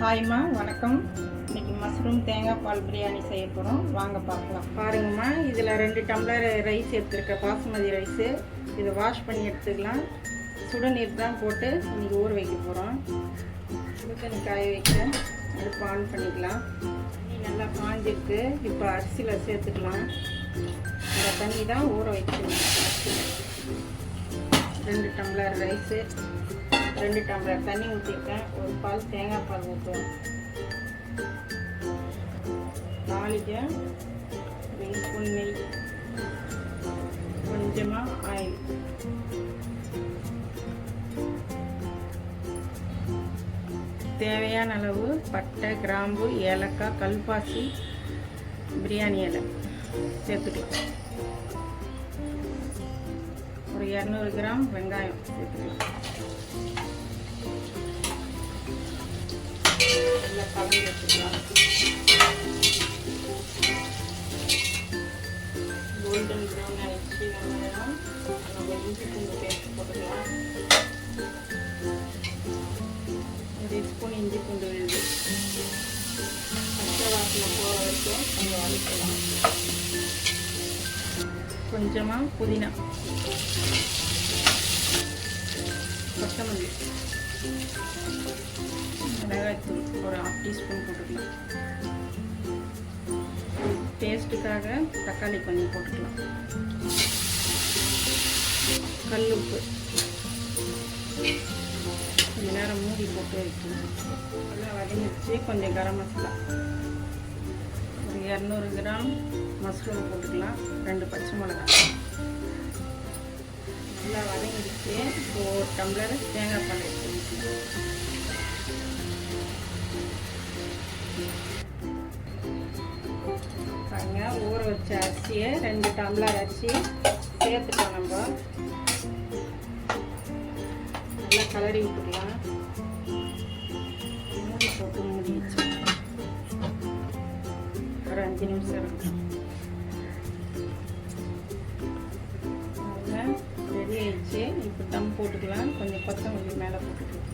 ஹாய்மா, வணக்கம். இன்றைக்கி மஷ்ரூம் தேங்காய் பால் பிரியாணி செய்ய போகிறோம். வாங்க பார்க்கலாம். பாருங்கம்மா, இதில் 2 டம்ளர் ரைஸ் எடுத்துருக்கேன், பாசுமதி ரைஸு. இதை வாஷ் பண்ணி எடுத்துக்கலாம். சுடுநீர் தான் போட்டு இன்றைக்கி ஊற வைக்க போகிறோம். சுடுதண்ணி காய வைக்க அடுப்பு ஆன் பண்ணிக்கலாம். தண்ணி நல்லா காஞ்சிருக்கு. இப்போ அரிசியில் சேர்த்துக்கலாம். இந்த தண்ணி தான் ஊற வைக்கணும். 2 டம்ளர் ரைஸு, 2 டம்ளர் தண்ணி ஊற்றிருக்கேன். ஒரு பால் தேங்காய் பால் ஊற்றுவோம். தாளிக்க 2 ஸ்பூன் நெய், கொஞ்சமாக ஆயில், தேவையான அளவு பட்டை, கிராம்பு, ஏலக்காய், கல்பாசி, பிரியாணி இலை சேர்த்துக்கலாம். ஒரு 200 கிராம் வெங்காயம் சேர்த்துக்கலாம். நல்லா கலந்து வச்சுக்கலாம். கோல்டன் ப்ரௌன் ஆயிடுச்சு வெங்காயம். நம்ம இஞ்சி பூண்டு பேஸ்ட் போட்டுக்கலாம். 1 ஸ்பூன் இஞ்சி பூண்டு விழுது. பச்சை வாசனை போகிற வரைக்கும் கொஞ்சம் வதக்கலாம். கொஞ்சமாக புதினா, கொத்தமல்லி, மிளகாய்த்தூள் ஒரு 1/2 டீஸ்பூன் போட்டுக்கலாம். டேஸ்ட்டுக்காக தக்காளி கொஞ்சம் போட்டுக்கலாம். கல்லுப்பு கொஞ்சம் நேரம் மூடி போட்டு வைக்கணும். நல்லா வதங்கிடுச்சு. கொஞ்சம் கரம் மசாலா, ஒரு 200 கிராம் மஷ்ரூம் போட்டுக்கலாம். 2 பச்சை மிளகாய். நல்லா வதங்கிடுச்சு. இப்போ 1 டம்ளர் தேங்காய் பால் எடுத்துக்கலாம். பாருங்க, ஊற வச்ச அரிசியை 2 டம்ளர் அரிசி சேர்த்துட்டோம். நம்ம நல்லா கலரி விட்டுக்கலாம். மூடி போட்டு மூடி வச்சு ஒரு 5 நிமிஷம் இருக்கும். ரெடி ஆயிடுச்சு. இப்போ தம் போட்டுக்கலாம். கொஞ்சம் கொத்தமல்லி மேலே போட்டுக்கலாம்.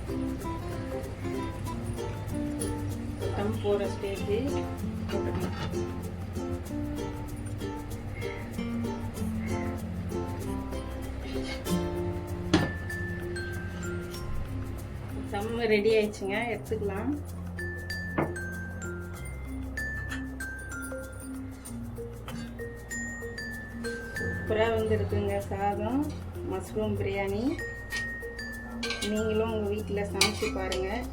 தம் போகிற ஸ்டேஜ் போட்டுக்கலாம். தம் ரெடி ஆயிடுச்சுங்க, எடுத்துக்கலாம். சூப்பராக வந்துருக்குங்க சாதம் மஷ்ரூம் பிரியாணி. நீங்களும் உங்கள் வீட்டில் சமைச்சு பாருங்கள்.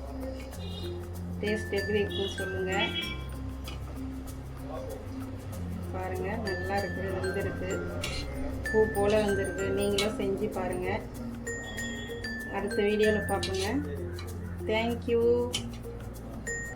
டேஸ்ட் எப்படி இருக்குன்னு சொல்லுங்கள். பாருங்கள், நல்லா இருக்குது, வந்துருக்கு, பூ போல் வந்துருக்கு. நீங்களும் செஞ்சு பாருங்கள். அடுத்த வீடியோவில் பார்ப்போங்க. தேங்க்யூ.